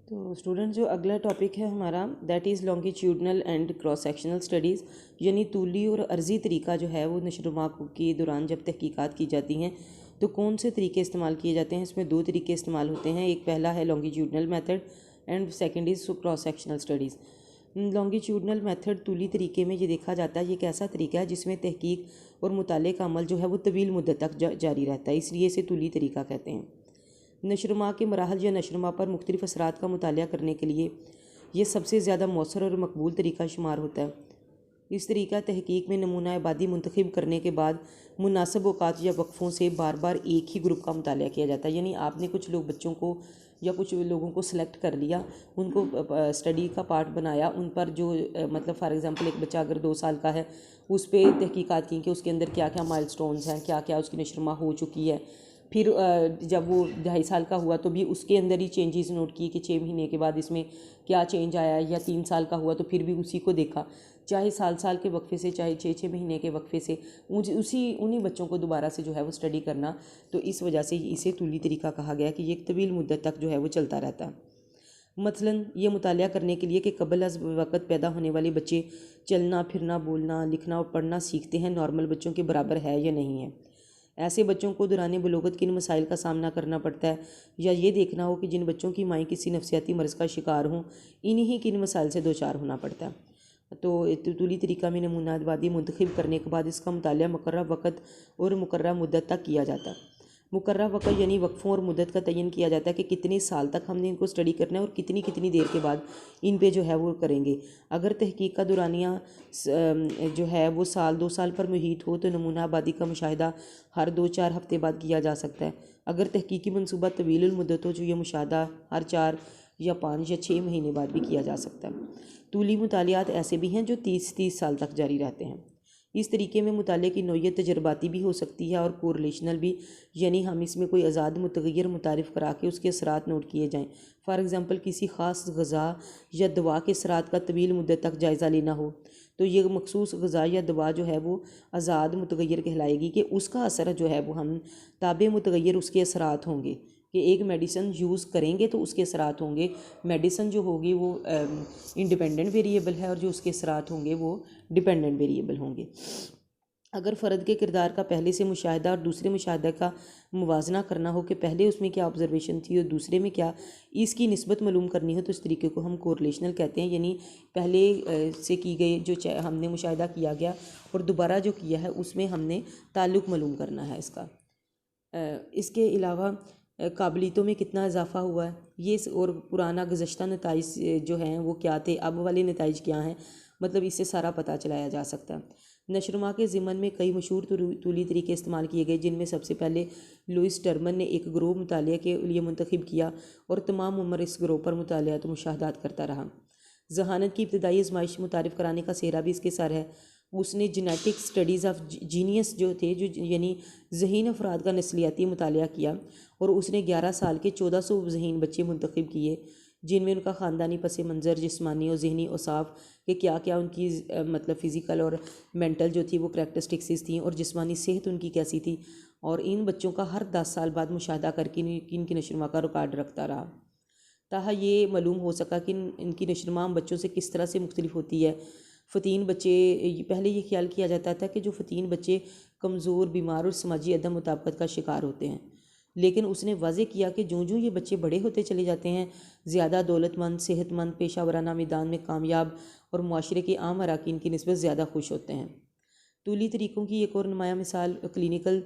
तो स्टूडेंट जो अगला टॉपिक है हमारा that is longitudinal and cross sectional studies, यानी तूली और अर्जी तरीका जो है वो नशोनुमा के दौरान जब तहकीकात की जाती हैं तो कौन से तरीके इस्तेमाल किए जाते हैं। इसमें दो तरीके इस्तेमाल होते हैं, एक पहला है longitudinal method and second is cross sectional studies. Longitudinal method तूली तरीके में ये देखा जाता है, ये एक ऐसा तरीका है जिसमें तहकीक और मुताले का अमल जो है वो तवील मुद्दत तक जारी रहता है, इसलिए इसे तूली तरीका कहते हैं। नशोनुमा के मराहल या नशोनुमा पर मुख्तलिफ असरात का मुतालिया करने के लिए ये सबसे ज़्यादा मौसर और मकबूल तरीका शुमार होता है। इस तरीका तहकीक में नमूना आबादी मुंतखब करने के बाद मुनासिब औकात या वक्फ़ों से बार बार एक ही ग्रुप का मुतालिया किया जाता है, यानी आपने कुछ लोग बच्चों को या कुछ लोगों को सिलेक्ट कर लिया, उनको स्टडी का पार्ट बनाया, उन पर जो मतलब फॉर एग्ज़ाम्पल एक बच्चा अगर 2 साल का है उस पर तहकीकात की कि उसके अंदर क्या क्या माइलस्टोन्स हैं, क्या क्या उसकी नशोनुमा हो चुकी है। फिर जब वो 2.5 साल का हुआ तो भी उसके अंदर ही चेंजेस नोट किए कि 6 महीने के बाद इसमें क्या चेंज आया, या 3 साल का हुआ तो फिर भी उसी को देखा, चाहे साल के वक्फे से चाहे 6 महीने के वक्फे से उन्हीं बच्चों को दोबारा से जो है वो स्टडी करना। तो इस वजह से इसे तूली तरीका कहा गया कि ये एक तवील मुद्दत तक जो है वो चलता रहता है। मसलन ये मुतालिया करने के लिए कि कबल अज़ वक़्त पैदा होने वाले बच्चे चलना फिरना बोलना लिखना और पढ़ना सीखते हैं नॉर्मल बच्चों के बराबर है या नहीं है। ऐसे बच्चों को दौरान बलोगत किन मसाइल का सामना करना पड़ता है, या ये देखना हो कि जिन बच्चों की माएँ किसी नफसियाती मर्ज़ का शिकार हों इन्हीं किन मसाइल से दो चार होना पड़ता है। तो तूली तरीका में नमूना आबादी मुंतखब करने के बाद इसका मुतालिया मुकर्रर वक़्त और मुकर्रर मुद्दत तक किया जाता है। मुकर्रर वक़्त यानी वक्फ़ों और मुद्दत का तयन किया जाता है कि कितने साल तक हमने इनको स्टडी करना है और कितनी कितनी देर के बाद इन पे जो है वो करेंगे। अगर तहकीक का दौरानिया जो है वो साल 2 साल पर मुहित हो तो नमूना आबादी का मुशाहिदा हर 2-4 हफ्ते बाद किया जा सकता है। अगर तहकीकी मनसूबा तवील मुद्दत हो जो ये मुशाहिदा हर 4 या 5 या 6 महीने बाद भी किया जा सकता है। तूली मुतालियात ऐसे भी हैं जो 30 साल तक जारी रहते हैं। इस तरीके में मुताले की नौयत तजर्बाती भी हो सकती है और कोरिलेशनल भी, यानी हम इसमें कोई आज़ाद मुतगैर मुतारिफ़ करा के उसके असरात नोट किए जाएँ। फ़ॉर एग्ज़ाम्पल किसी ख़ास गज़ा या दवा के असरात का तवील मुद्दत तक जायज़ा लेना हो तो ये मखसूस गज़ा या दवा जो है वो आज़ाद मुतगैर कहलाएगी कि उसका असर जो है वो हम ताबे मुतगैर उसके असरात होंगे कि एक मेडिसन यूज़ करेंगे तो उसके असरात होंगे। मेडिसन जो होगी वो इंडिपेंडेंट वेरिएबल है और जो उसके असरात होंगे वो डिपेंडेंट वेरिएबल होंगे। अगर फ़र्द के किरदार का पहले से मुशाहिदा और दूसरे मुशाहिदा का मुवाजना करना हो कि पहले उसमें क्या ऑब्जर्वेशन थी और दूसरे में क्या, इसकी निस्बत मालूम करनी हो तो इस तरीके को हम कोरिलेशनल कहते हैं, यानी पहले से की गई जो हमने मुशाहिदा किया गया और दोबारा जो किया है उसमें हमने ताल्लुक़ मालूम करना है इसका। इसके अलावा काबिलियतों में कितना इजाफा हुआ है ये, और पुराना गुज़श्ता नताइज जो हैं वो क्या थे, अब वाले नताइज क्या हैं, मतलब इससे सारा पता चलाया जा सकता है। नशोनुमा के ज़िमन में कई मशहूर तूली तरीके इस्तेमाल किए गए, जिनमें सबसे पहले लुइस टर्मन ने एक ग्रोह मुतालिया के लिए मुंतखब किया और तमाम उम्र इस ग्रोह पर मुतालियात मुशाहदात करता रहा। जहानत की इब्तदाई आजमाइश मुतारिफ़ कराने का सेहरा भी इसके सर है। उसने जेनेटिक स्टडीज़ ऑफ जीनियस जो थे, जो यानी ज़हीन अफराद का नस्लियाती मुतालिया किया और उसने 11 साल के 1400 ज़हीन बच्चे मुंतखब किए, जिनमें उनका ख़ानदानी पस मंज़र, जिस्मानी और ज़हनी औसाफ कि क्या क्या उनकी मतलब फ़िज़िकल और मेंटल जो थी वो करैक्टरिस्टिक्स थी और जिस्मानी सेहत उनकी कैसी थी, और इन बच्चों का हर 10 साल बाद मुशाहिदा करके इनकी नशोनुमा का रिकॉर्ड रखता रहा। ताहा ये मालूम हो सका कि इनकी नशोनुमा बच्चों से किस तरह से मुख्तलिफ होती है। फ़तीन बच्चे, पहले ये ख्याल किया जाता था कि जो फ़तीन बच्चे कमज़ोर, बीमार और समाजी अदम मुताबिकत का शिकार होते हैं, लेकिन उसने वाज़े किया कि जो जो ये बच्चे बड़े होते चले जाते हैं ज़्यादा दौलतमंद, सेहतमंद, पेशा वराना मैदान में कामयाब और माशरे के आम अरकान की निस्बत ज़्यादा खुश होते हैं। तूली तरीक़ों की एक और नुमाया मिसाल क्लिनिकल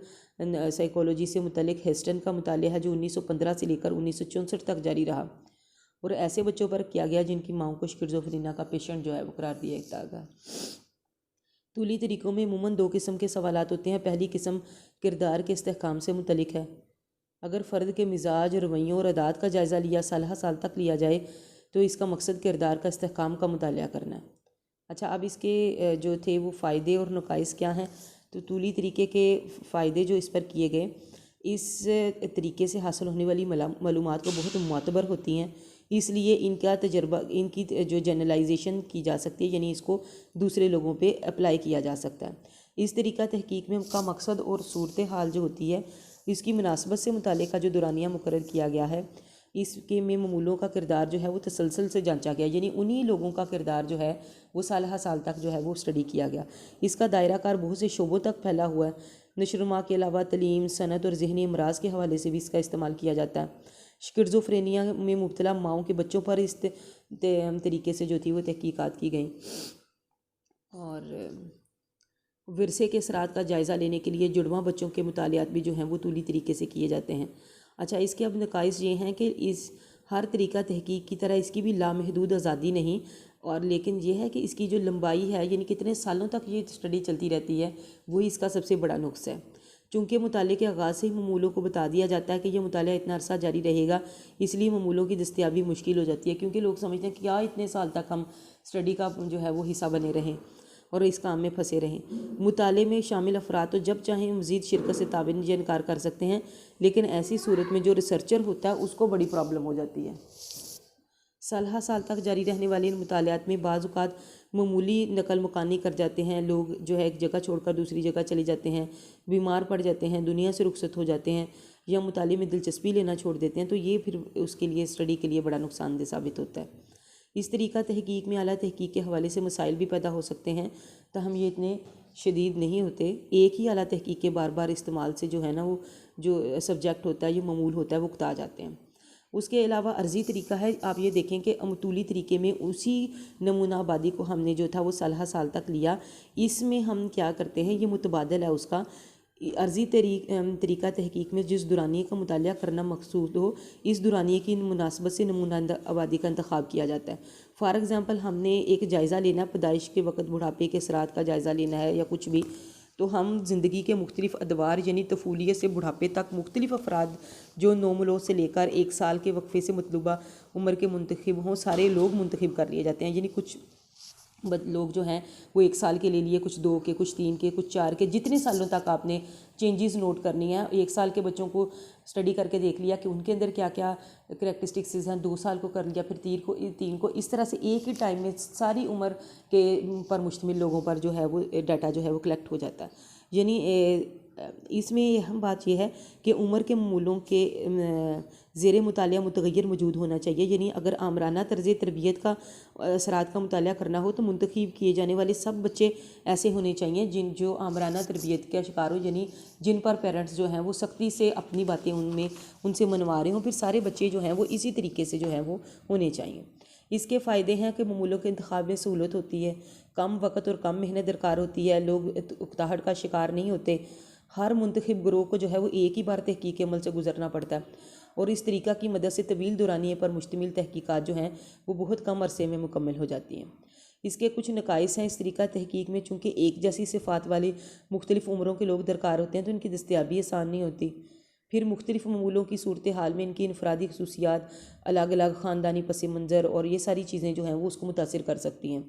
साइकोलॉजी से मुतल्लिक़ हेस्टन का मुतालिया है, जो 1915 से लेकर 1964 तक जारी रहा और ऐसे बच्चों पर किया गया जिनकी माओं को शिज़ोफ्रेनिया का पेशेंट जो है वो करार दिया गया। तूली तरीक़ों में अमूमन 2 किस्म के सवालात होते हैं। पहली किस्म किरदार के इस्तेहकाम से मुतल्लिक़ है। अगर फ़र्द के मिजाज, रवैयों और अदात का जायज़ा लिया साल तक लिया जाए तो इसका मकसद किरदार का इस्तेहकाम का मुतालिया करना है। अच्छा, अब इसके जो थे वो फ़ायदे और नुकाइस क्या हैं। तो तूली तरीके के फ़ायदे जो इस पर किए गए, इस तरीके से हासिल होने वाली मालूमात को बहुत मुतबर होती हैं, इसलिए इनका तजर्बा, इनकी जो जनरलाइजेशन की जा सकती है, यानी इसको दूसरे लोगों पे अप्लाई किया जा सकता है। इस तरीका तहकीक में का मकसद और सूरत हाल जो होती है इसकी मुनासबत से मुताले का जो दौरानिया मुकर्रर किया गया है, इसके में ममूलों का किरदार जो है वो तसलसल से जांचा गया, यानी उन्हीं लोगों का किरदार जो है वो साल हर साल तक जो है वो स्टडी किया गया। इसका दायरा कार बहुत से शोबों तक फैला हुआ है। नशोनुमा के अलावा तलीम, सनत और जहनी अमराज के हवाले से भी इसका इस्तेमाल किया जाता है। स्किज़ोफ्रेनिया में मुब्तला माओं के बच्चों पर इस तरीके से जो थी वो तहकीकात की गई। और विरसे के असरात का जायज़ा लेने के लिए जुड़वां बच्चों के मुतालियात भी जो हैं वो तूली तरीके से किए जाते हैं। अच्छा, इसके अब नकाइस ये हैं कि इस हर तरीका तहकीक की तरह इसकी भी लामहदूद आज़ादी नहीं, और लेकिन ये है कि इसकी जो लंबाई है, यानी कितने सालों तक ये स्टडी चलती रहती है, वही इसका सबसे बड़ा नुक्स है। चूँकि मुताले के आगाज़ से ही ममूलों को बता दिया जाता है कि यह मुताला इतना अरसा जारी रहेगा, इसलिए ममूलों की दस्तियाबी मुश्किल हो जाती है, क्योंकि लोग समझते हैं कि क्या इतने साल तक हम स्टडी का जो है वो हिस्सा बने रहें और इस काम में फंसे रहें। मुताले में शामिल अफराद तो जब चाहें मज़ीद शिरकत से ताबिन या इनकार कर सकते हैं, लेकिन ऐसी सूरत में जो रिसर्चर होता है उसको बड़ी प्रॉब्लम हो जाती है। साल साल तक जारी रहने वाले इन मुतालियात में बाज़ औक़ात मामूली नकल मकानी कर जाते हैं, लोग जो है एक जगह छोड़कर दूसरी जगह चले जाते हैं, बीमार पड़ जाते हैं, दुनिया से रुखसत हो जाते हैं या मुताले में दिलचस्पी लेना छोड़ देते हैं, तो ये फिर उसके लिए स्टडी के लिए बड़ा नुकसानदेह साबित होता है। इस तरीका तहकीक में आला तहकीक के हवाले से मसाइल भी पैदा हो सकते हैं, ताहम ये इतने शदीद नहीं होते। एक ही आला तहकीक के बार बार इस्तेमाल से जो है ना वो जो सब्जेक्ट होता है, ये ममूल होता है, वो उकता जाते हैं। उसके अलावा अर्जी तरीका है, आप ये देखें कि अमतूली तरीके में उसी नमूना आबादी को हमने जो था वो साल साल तक लिया। इसमें हम क्या करते हैं, ये मुतबादल है उसका। अर्जी तरीका तहकीक में जिस दुरानिये का मुतालिया करना मकसूद हो, इस दुरानिये की मुनासबत से नमूना आबादी का इंतखाब किया जाता है। फ़ॉर एग्ज़ाम्पल, हमने एक जायज़ा लेना, पैदाइश के वक़्त बुढ़ापे के असरात का जायज़ा लेना है या कुछ भी, तो हम ज़िंदगी के मुख्तलिफ़ अदवार यानी तफूलियत से बुढ़ापे तक मुख्तलिफ़ अफराद जो 9 माह से लेकर 1 साल के वक्फे से मतलूबा उम्र के मुंतखब हों, सारे लोग मुंतखब कर लिए जाते हैं। यानी कुछ लोग जो हैं वो 1 साल के ले लिए, कुछ 2 के, कुछ 3 के, कुछ 4 के, जितने सालों तक आपने चेंजेस नोट करनी है। 1 साल के बच्चों को स्टडी करके देख लिया कि उनके अंदर क्या क्या करैक्टरिस्टिक्स हैं, 2 साल को कर लिया, फिर 3 को, इस तरह से एक ही टाइम में सारी उम्र के पर मुश्तमिल लोगों पर जो है वो डाटा जो है वो कलेक्ट हो जाता है। यानी इसमें अहम बात यह है कि उम्र के ममूलों के ज़ेर मुतालिया मुतग़य्यर मौजूद होना चाहिए। यानी अगर आमराना तर्ज़ तरबियत का असरात का मुतालिया करना हो तो मुंतखब किए जाने वाले सब बच्चे ऐसे होने चाहिए जो आमराना तरबियत का शिकार हो, यानी जिन पर पेरेंट्स जो हैं वो सख्ती से अपनी बातें उनसे मनवा रहे हों। फिर सारे बच्चे जो हैं वो इसी तरीके से जो है वो होने चाहिए। इसके फ़ायदे हैं कि ममूलों के इंतखाब में सहूलत होती है, कम वक़्त और कम मेहनत दरकार होती है, लोग उकताहट का शिकार नहीं होते। हर मुंतखब ग्रोह को जो है वो एक ही बार तहकीक अमल से गुजरना पड़ता है, और इस तरीका की मदद से तवील दुरानिये पर मुश्तमिल तहकीकात जो हैं वो बहुत कम अरसे में मुकम्मल हो जाती हैं। इसके कुछ नकाइस हैं इस तरीका तहकीक में, चूँकि एक जैसी सिफ़ात वाले मुख्तलिफ़ उम्रों के लोग दरकार होते हैं तो इनकी दस्तियाबी आसान नहीं होती। फिर मुख्तलिफ़ ममूलों की सूरत हाल में इनकी इनफरादी खसूसियात, अलग अलग ख़ानदानी पस मंज़र और ये सारी चीज़ें जो हैं वो उसको मुतासिर कर सकती हैं।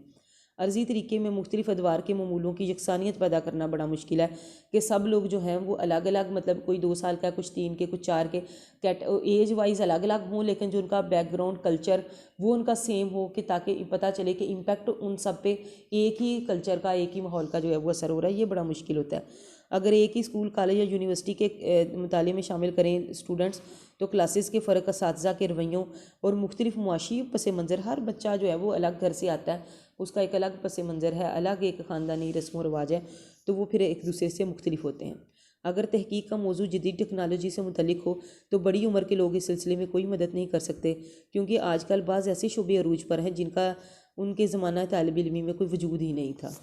अर्जी तरीके में मुख्तलिफ़ अदवार के ममूलों की यकसानियत पैदा करना बड़ा मुश्किल है कि सब लोग जो हैं वो अलग अलग, मतलब कोई 2 साल का, कुछ 3 के, कुछ 4 के, एज वाइज अलग अलग हों, लेकिन जो उनका बैकग्राउंड कल्चर वो उनका सेम हो, कि ताकि पता चले कि इम्पैक्ट उन सब पे एक ही कल्चर का, एक ही माहौल का जो है वो असर हो रहा है। ये बड़ा मुश्किल होता है। अगर एक ही स्कूल, कॉलेज या यूनिवर्सिटी के मुताले में शामिल करें स्टूडेंट्स, तो क्लासेस के फ़र्क, असातिज़ा के रवैयों और मुख्तलिफ़ मुआशी पस मंज़र, हर बच्चा जो है वो अलग घर से आता है, उसका एक अलग पस मंज़र है, अलग एक ख़ानदानी रस्म व रवाज है, तो वो फिर एक दूसरे से मुख्तलिफ होते हैं। अगर तहकीक का मौजू जदीद टेक्नोलॉजी से मुतल्लिक़ हो तो बड़ी उम्र के लोग इस सिलसिले में कोई मदद नहीं कर सकते, क्योंकि आजकल बाज़ ऐसे शोबे अरूज पर हैं जिनका उनके ज़माना तालिब इल्मी में कोई वजूद ही नहीं था।